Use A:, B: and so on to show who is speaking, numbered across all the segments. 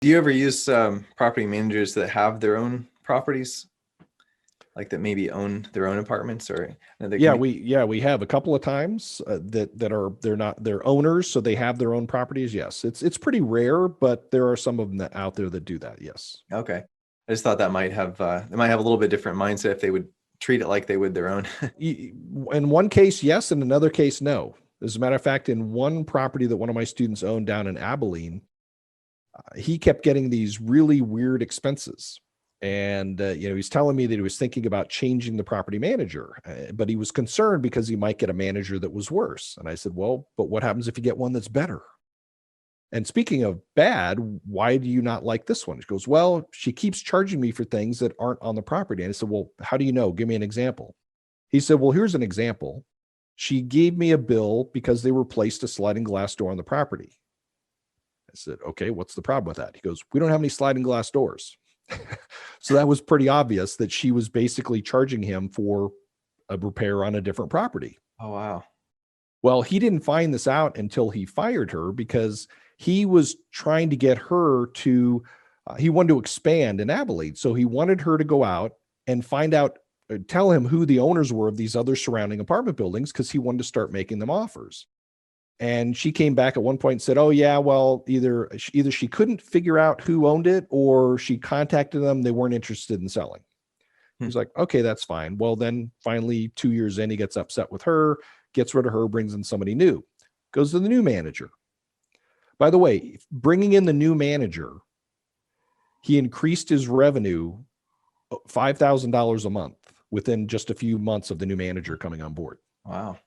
A: Do you ever use property managers that have their own properties, like that maybe own their own apartments, or
B: Yeah, we have a couple of times they're owners, so they have their own properties. Yes, it's pretty rare, but there are some of them out there that do that. Yes.
A: Okay. I just thought that might have they might have a little bit different mindset if they would treat it like they would their own.
B: In one case, yes. In another case, no. As a matter of fact, in one property that one of my students owned down in Abilene, he kept getting these really weird expenses. And, he's telling me that he was thinking about changing the property manager, but he was concerned because he might get a manager that was worse. And I said, well, but what happens if you get one that's better? And speaking of bad, why do you not like this one? He goes, well, she keeps charging me for things that aren't on the property. And I said, well, how do you know? Give me an example. He said, well, here's an example. She gave me a bill because they replaced a sliding glass door on the property. I said, okay, what's the problem with that? He goes, we don't have any sliding glass doors. So that was pretty obvious that she was basically charging him for a repair on a different property.
A: Oh, wow.
B: Well, he didn't find this out until he fired her because he was trying to get her to, he wanted to expand in Abilene. So he wanted her to go out and find out, tell him who the owners were of these other surrounding apartment buildings because he wanted to start making them offers. And she came back at one point and said, oh, yeah, well, either she couldn't figure out who owned it or she contacted them. They weren't interested in selling. He's like, okay, that's fine. Well, then finally 2 years in, he gets upset with her, gets rid of her, brings in somebody new, goes to the new manager. By the way, bringing in the new manager, he increased his revenue $5,000 a month within just a few months of the new manager coming on board.
A: Wow.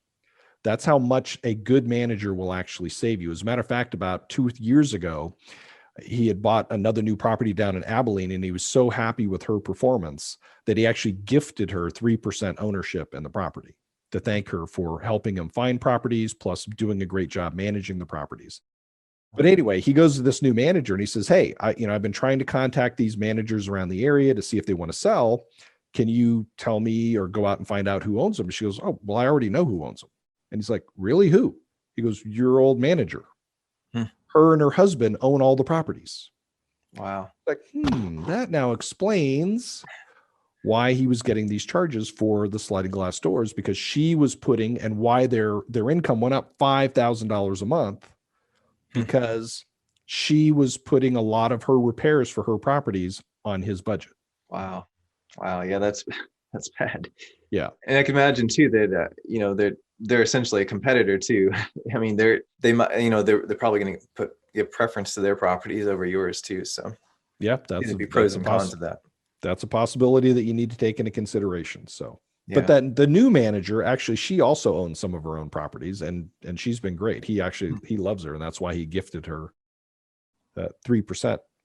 B: That's how much a good manager will actually save you. As a matter of fact, about 2 years ago, he had bought another new property down in Abilene, and he was so happy with her performance that he actually gifted her 3% ownership in the property to thank her for helping him find properties, plus doing a great job managing the properties. But anyway, he goes to this new manager and he says, hey, I've been trying to contact these managers around the area to see if they want to sell. Can you tell me or go out and find out who owns them? She goes, oh, well, I already know who owns them. And he's like, really? Who? He goes, your old manager. Her and her husband own all the properties.
A: Wow.
B: Like, that now explains why he was getting these charges for the sliding glass doors, because she was putting, and why their income went up $5,000 a month, because she was putting a lot of her repairs for her properties on his budget.
A: Wow. Yeah, that's bad.
B: Yeah.
A: And I can imagine too that they're essentially a competitor too. I mean, they're probably going to give preference to their properties over yours too. So
B: yeah,
A: that's be pros and cons of that.
B: That's a possibility that you need to take into consideration. So,
A: yeah.
B: But that the new manager, actually, she also owns some of her own properties, and she's been great. He loves her, and that's why he gifted her 3%